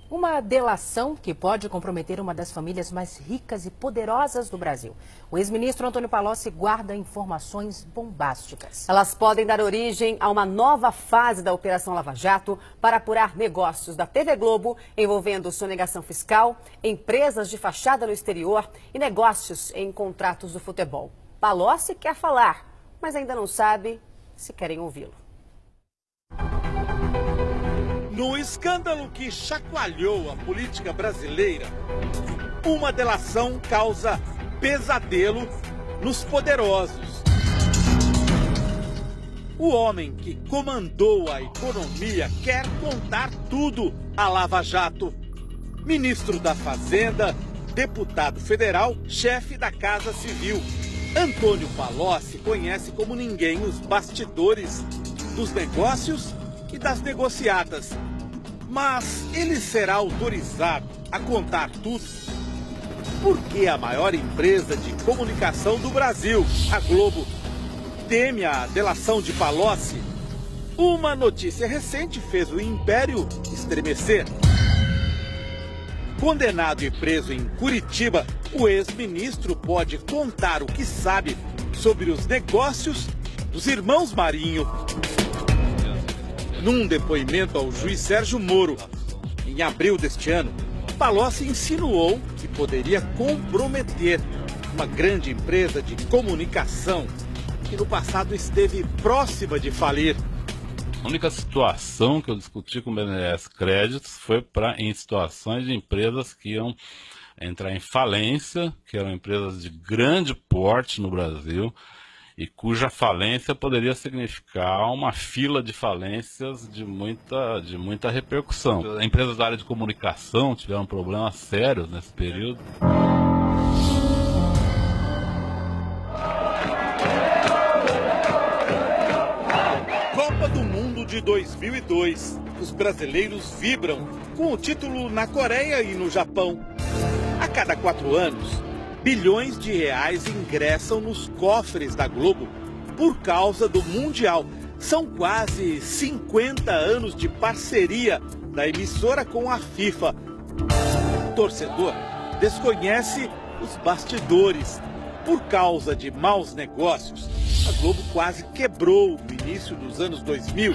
Uma delação que pode comprometer uma das famílias mais ricas e poderosas do Brasil. O ex-ministro Antônio Palocci guarda informações bombásticas. Elas podem dar origem a uma nova fase da Operação Lava Jato para apurar negócios da TV Globo envolvendo sonegação fiscal, empresas de fachada no exterior e negócios em contratos do futebol. Palocci quer falar, mas ainda não sabe se querem ouvi-lo. No escândalo que chacoalhou a política brasileira, uma delação causa pesadelo nos poderosos. O homem que comandou a economia quer contar tudo à Lava Jato. Ministro da Fazenda, deputado federal, chefe da Casa Civil. Antônio Palocci conhece como ninguém os bastidores dos negócios e das negociatas. Mas ele será autorizado a contar tudo? Porque a maior empresa de comunicação do Brasil, a Globo, teme a delação de Palocci? Uma notícia recente fez o império estremecer. Condenado e preso em Curitiba, o ex-ministro pode contar o que sabe sobre os negócios dos irmãos Marinho. Num depoimento ao juiz Sérgio Moro, em abril deste ano, Palocci insinuou que poderia comprometer uma grande empresa de comunicação que no passado esteve próxima de falir. A única situação que eu discuti com o BNDES Créditos foi em situações de empresas que iam entrar em falência, que eram empresas de grande porte no Brasil, e cuja falência poderia significar uma fila de falências de muita repercussão. Empresas da área de comunicação tiveram problemas sérios nesse período. Copa do Mundo de 2002. Os brasileiros vibram com o título na Coreia e no Japão. A cada 4 anos, bilhões de reais ingressam nos cofres da Globo por causa do Mundial. São quase 50 anos de parceria da emissora com a FIFA. O torcedor desconhece os bastidores. Por causa de maus negócios, a Globo quase quebrou no início dos anos 2000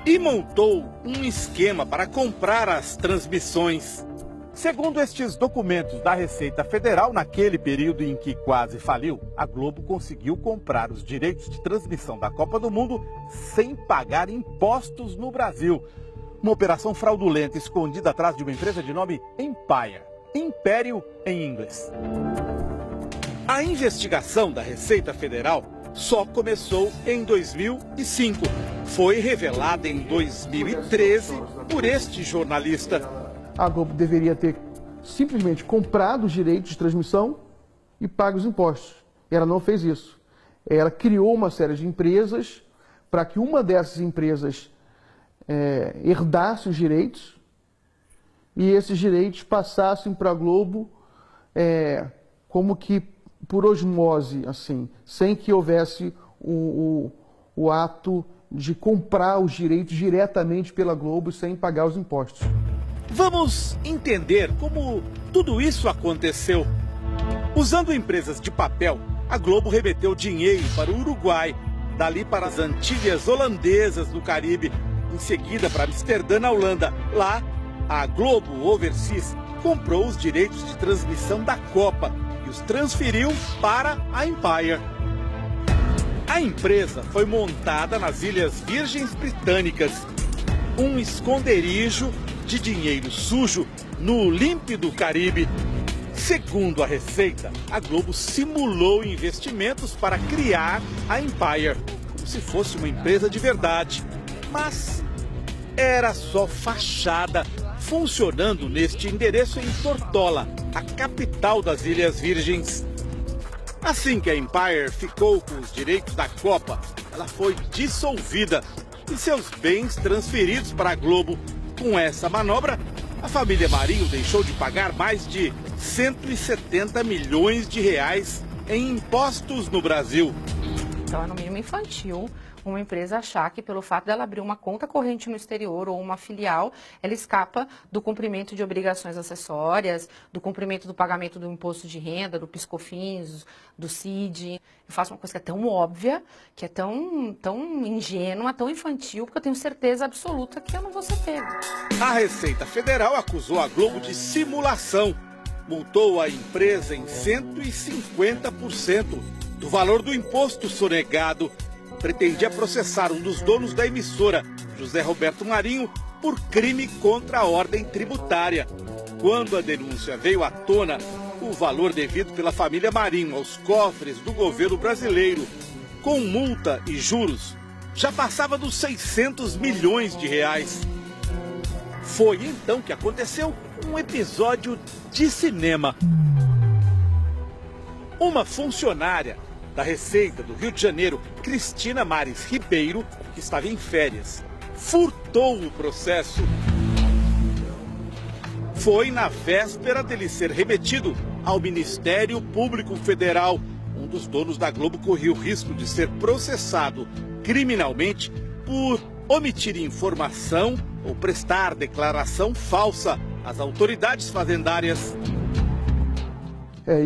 e montou um esquema para comprar as transmissões. Segundo estes documentos da Receita Federal, naquele período em que quase faliu, a Globo conseguiu comprar os direitos de transmissão da Copa do Mundo sem pagar impostos no Brasil. Uma operação fraudulenta escondida atrás de uma empresa de nome Empire, Império em inglês. A investigação da Receita Federal só começou em 2005. Foi revelada em 2013 por este jornalista. A Globo deveria ter simplesmente comprado os direitos de transmissão e pago os impostos. Ela não fez isso. Ela criou uma série de empresas para que uma dessas empresas herdasse os direitos e esses direitos passassem para a Globo como que por osmose, assim, sem que houvesse o ato de comprar os direitos diretamente pela Globo sem pagar os impostos. Vamos entender como tudo isso aconteceu. Usando empresas de papel, a Globo remeteu dinheiro para o Uruguai, dali para as Antilhas Holandesas no Caribe, em seguida para Amsterdã, na Holanda. Lá, a Globo Overseas comprou os direitos de transmissão da Copa e os transferiu para a Empire. A empresa foi montada nas Ilhas Virgens Britânicas, um esconderijo de dinheiro sujo no límpido Caribe. Segundo a Receita, a Globo simulou investimentos para criar a Empire, como se fosse uma empresa de verdade. Mas era só fachada, funcionando neste endereço em Tortola, a capital das Ilhas Virgens. Assim que a Empire ficou com os direitos da Copa, ela foi dissolvida e seus bens transferidos para a Globo. Com essa manobra, a família Marinho deixou de pagar mais de 170 milhões de reais em impostos no Brasil. Então é no mínimo infantil uma empresa achar que pelo fato dela abrir uma conta corrente no exterior ou uma filial, ela escapa do cumprimento de obrigações acessórias, do cumprimento do pagamento do imposto de renda, do PIS/COFINS, do CID. Eu faço uma coisa que é tão óbvia, que é tão ingênua, tão infantil, porque eu tenho certeza absoluta que eu não vou ser pego. A Receita Federal acusou a Globo de simulação. Multou a empresa em 150% do valor do imposto sonegado. Pretendia processar um dos donos da emissora, José Roberto Marinho, por crime contra a ordem tributária. Quando a denúncia veio à tona, o valor devido pela família Marinho aos cofres do governo brasileiro, com multa e juros, já passava dos 600 milhões de reais. Foi então que aconteceu um episódio de cinema. Uma funcionária da Receita do Rio de Janeiro, Cristina Mares Ribeiro, que estava em férias, furtou o processo. Foi na véspera dele ser remetido ao Ministério Público Federal. Um dos donos da Globo corria o risco de ser processado criminalmente por omitir informação ou prestar declaração falsa às autoridades fazendárias.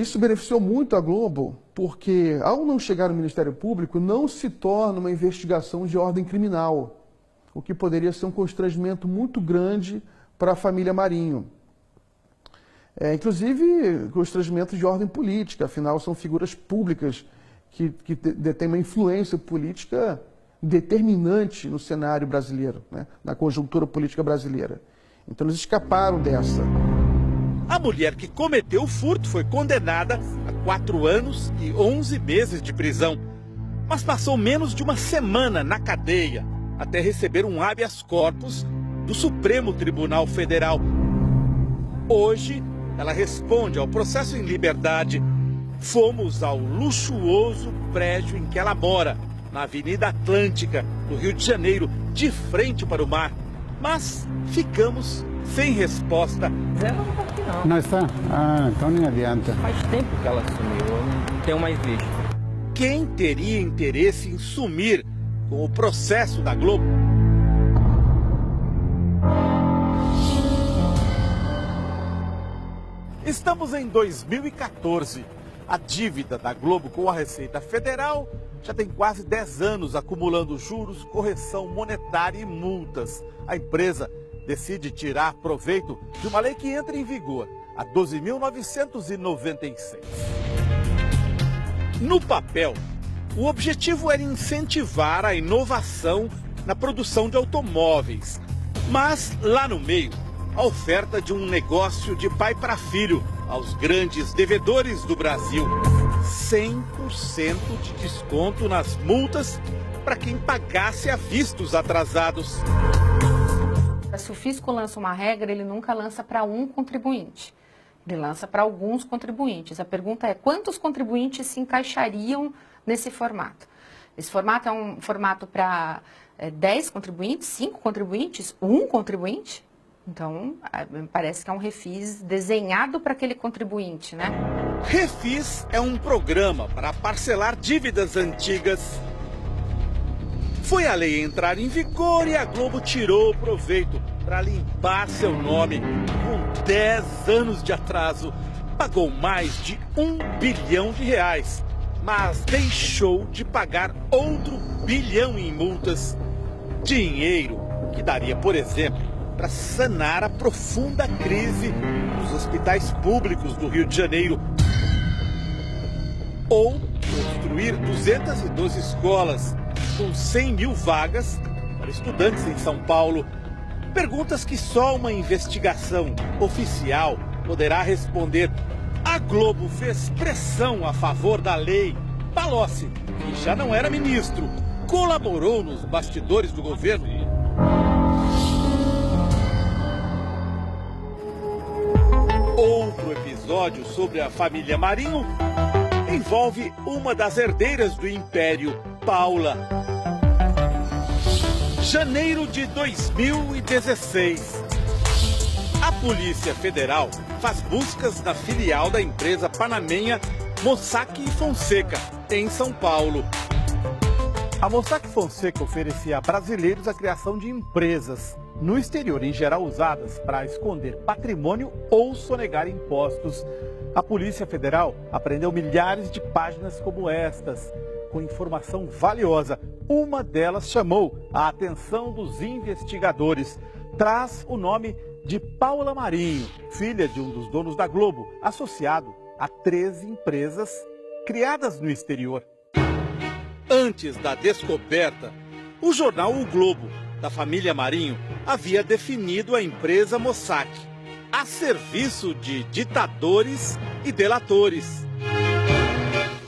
Isso beneficiou muito a Globo, porque ao não chegar no Ministério Público, não se torna uma investigação de ordem criminal, o que poderia ser um constrangimento muito grande para a família Marinho. Inclusive, constrangimento de ordem política, afinal são figuras públicas que detêm uma influência política determinante no cenário brasileiro, né? Na conjuntura política brasileira. Então eles escaparam dessa. A mulher que cometeu o furto foi condenada a 4 anos e 11 meses de prisão, mas passou menos de uma semana na cadeia até receber um habeas corpus do Supremo Tribunal Federal. Hoje, ela responde ao processo em liberdade. Fomos ao luxuoso prédio em que ela mora, na Avenida Atlântica, no Rio de Janeiro, de frente para o mar. Mas ficamos sem resposta. Ela não está aqui, não. Não está? Ah, então nem adianta. Faz tempo que ela sumiu, eu não tenho mais visto. Quem teria interesse em sumir com o processo da Globo? Estamos em 2014. A dívida da Globo com a Receita Federal já tem quase 10 anos acumulando juros, correção monetária e multas. A empresa decide tirar proveito de uma lei que entra em vigor, a 12.996. No papel, o objetivo era incentivar a inovação na produção de automóveis. Mas, lá no meio, a oferta de um negócio de pai para filho aos grandes devedores do Brasil. 100% de desconto nas multas para quem pagasse à vista os atrasados. Se o fisco lança uma regra, ele nunca lança para um contribuinte. Ele lança para alguns contribuintes. A pergunta é, quantos contribuintes se encaixariam nesse formato? Esse formato é um formato para 10 contribuintes, 5 contribuintes, 1 contribuinte? Então, parece que é um refis desenhado para aquele contribuinte, né? Refis é um programa para parcelar dívidas antigas. Foi a lei entrar em vigor e a Globo tirou proveito para limpar seu nome. Com 10 anos de atraso, pagou mais de R$1 bilhão, mas deixou de pagar outro bilhão em multas. Dinheiro que daria, por exemplo, para sanar a profunda crise dos hospitais públicos do Rio de Janeiro. Ou construir 212 escolas com 100 mil vagas para estudantes em São Paulo. Perguntas que só uma investigação oficial poderá responder. A Globo fez pressão a favor da lei. Palocci, que já não era ministro, colaborou nos bastidores do governo. Outro episódio sobre a família Marinho envolve uma das herdeiras do Império, Paula. Janeiro de 2016. A Polícia Federal faz buscas na filial da empresa panamenha Mossack e Fonseca, em São Paulo. A Mossack Fonseca oferecia a brasileiros a criação de empresas no exterior, em geral usadas para esconder patrimônio ou sonegar impostos. A Polícia Federal apreendeu milhares de páginas como estas, com informação valiosa. Uma delas chamou a atenção dos investigadores. Traz o nome de Paula Marinho, filha de um dos donos da Globo, associado a 13 empresas criadas no exterior. Antes da descoberta, o jornal O Globo, da família Marinho, havia definido a empresa Mossack a serviço de ditadores e delatores.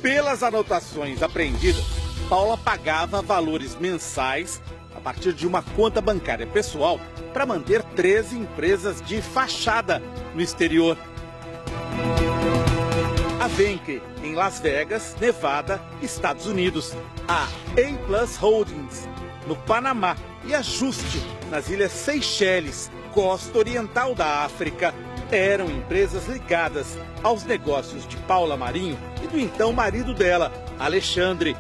Pelas anotações apreendidas, Paula pagava valores mensais a partir de uma conta bancária pessoal para manter 13 empresas de fachada no exterior. A Venke, em Las Vegas, Nevada, Estados Unidos. A A+ Holdings, no Panamá. E a Juste, nas Ilhas Seychelles, costa oriental da África. Eram empresas ligadas aos negócios de Paula Marinho e do então marido dela, Alexandre.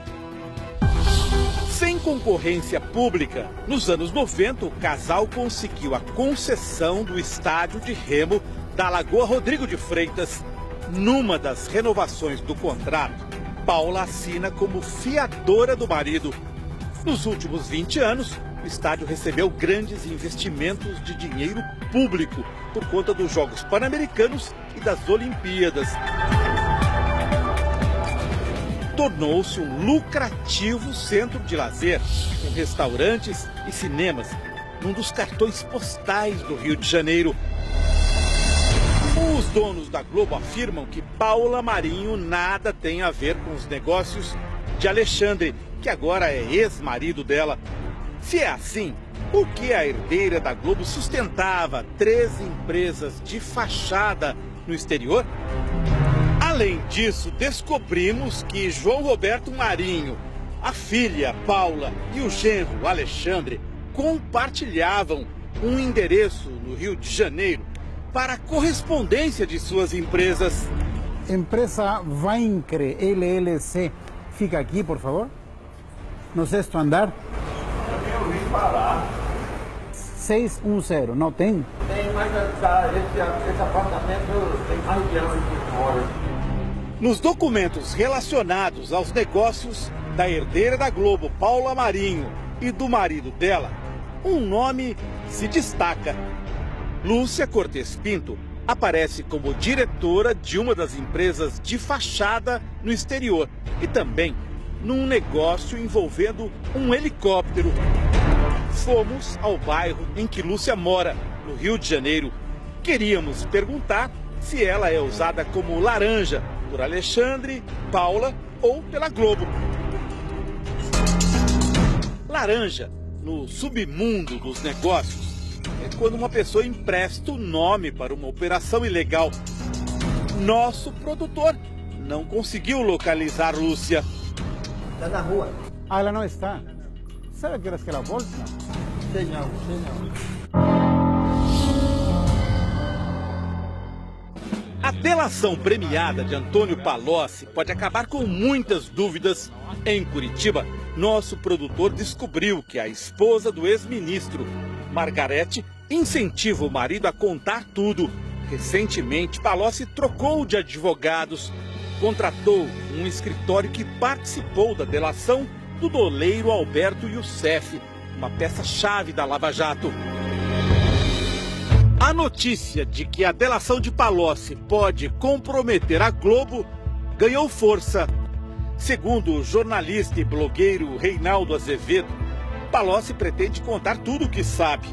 Sem concorrência pública, nos anos 90, o casal conseguiu a concessão do estádio de remo da Lagoa Rodrigo de Freitas. Numa das renovações do contrato, Paula assina como fiadora do marido. Nos últimos 20 anos, o estádio recebeu grandes investimentos de dinheiro público por conta dos Jogos Pan-Americanos e das Olimpíadas. Tornou-se um lucrativo centro de lazer, com restaurantes e cinemas, num dos cartões postais do Rio de Janeiro. Os donos da Globo afirmam que Paula Marinho nada tem a ver com os negócios de Alexandre, que agora é ex-marido dela. Se é assim, por que a herdeira da Globo sustentava 13 empresas de fachada no exterior? Além disso, descobrimos que João Roberto Marinho, a filha Paula e o genro Alexandre compartilhavam um endereço no Rio de Janeiro para a correspondência de suas empresas. Empresa Vaincre LLC. Fica aqui, por favor. No sexto andar. Eu ouvi falar. 610, não tem? Tem, mas esse apartamento tem mais de anos que mora. Nos documentos relacionados aos negócios da herdeira da Globo, Paula Marinho, e do marido dela, um nome se destaca. Lúcia Cortes Pinto aparece como diretora de uma das empresas de fachada no exterior e também num negócio envolvendo um helicóptero. Fomos ao bairro em que Lúcia mora, no Rio de Janeiro. Queríamos perguntar se ela é usada como laranja por Alexandre, Paula ou pela Globo. Laranja, no submundo dos negócios, é quando uma pessoa empresta o nome para uma operação ilegal. Nosso produtor não conseguiu localizar Lúcia. Está na rua. Ah, ela não está. Sabe que horas que ela volta? Sei não. A delação premiada de Antônio Palocci pode acabar com muitas dúvidas. Em Curitiba, nosso produtor descobriu que a esposa do ex-ministro, Margarete, incentiva o marido a contar tudo. Recentemente, Palocci trocou de advogados, contratou um escritório que participou da delação do doleiro Alberto Youssef, uma peça-chave da Lava Jato. A notícia de que a delação de Palocci pode comprometer a Globo ganhou força. Segundo o jornalista e blogueiro Reinaldo Azevedo, Palocci pretende contar tudo o que sabe.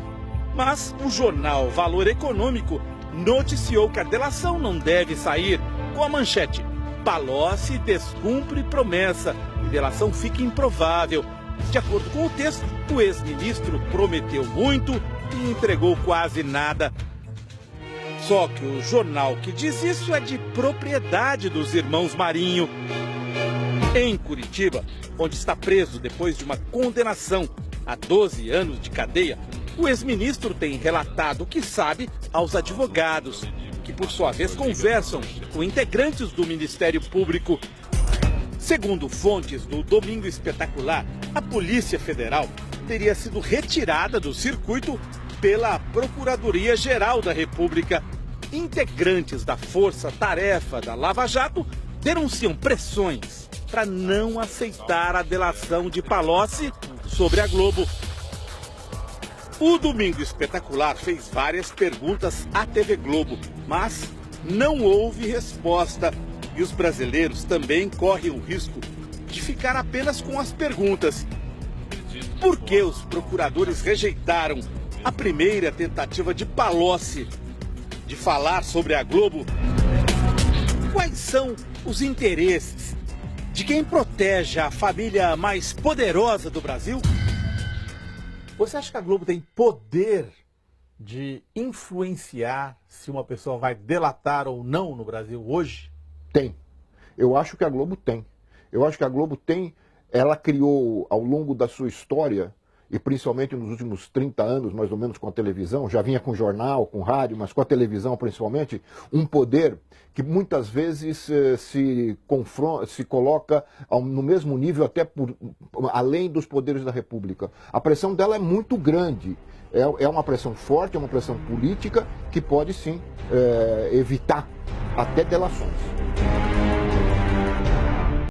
Mas o jornal Valor Econômico noticiou que a delação não deve sair com a manchete: Palocci descumpre promessa e delação fica improvável. De acordo com o texto, o ex-ministro prometeu muito e entregou quase nada. Só que o jornal que diz isso é de propriedade dos irmãos Marinho. Em Curitiba, onde está preso depois de uma condenação a 12 anos de cadeia, o ex-ministro tem relatado o que sabe aos advogados, que por sua vez conversam com integrantes do Ministério Público. Segundo fontes do Domingo Espetacular, A Polícia Federal teria sido retirada do circuito pela Procuradoria-Geral da República. Integrantes da força-tarefa da Lava Jato denunciam pressões para não aceitar a delação de Palocci sobre a Globo. O Domingo Espetacular fez várias perguntas à TV Globo, mas não houve resposta. E os brasileiros também correm o risco de ficar apenas com as perguntas. Por que os procuradores rejeitaram a primeira tentativa de Palocci de falar sobre a Globo? Quais são os interesses de quem protege a família mais poderosa do Brasil? Você acha que a Globo tem poder de influenciar se uma pessoa vai delatar ou não no Brasil hoje? Tem. Eu acho que a Globo tem. Eu acho que a Globo tem. Ela criou ao longo da sua história, e principalmente nos últimos 30 anos, mais ou menos, com a televisão, já vinha com jornal, com rádio, mas com a televisão principalmente, um poder que muitas vezes se coloca no mesmo nível, até além dos poderes da República. A pressão dela é muito grande. É uma pressão forte, é uma pressão política que pode sim evitar até delações.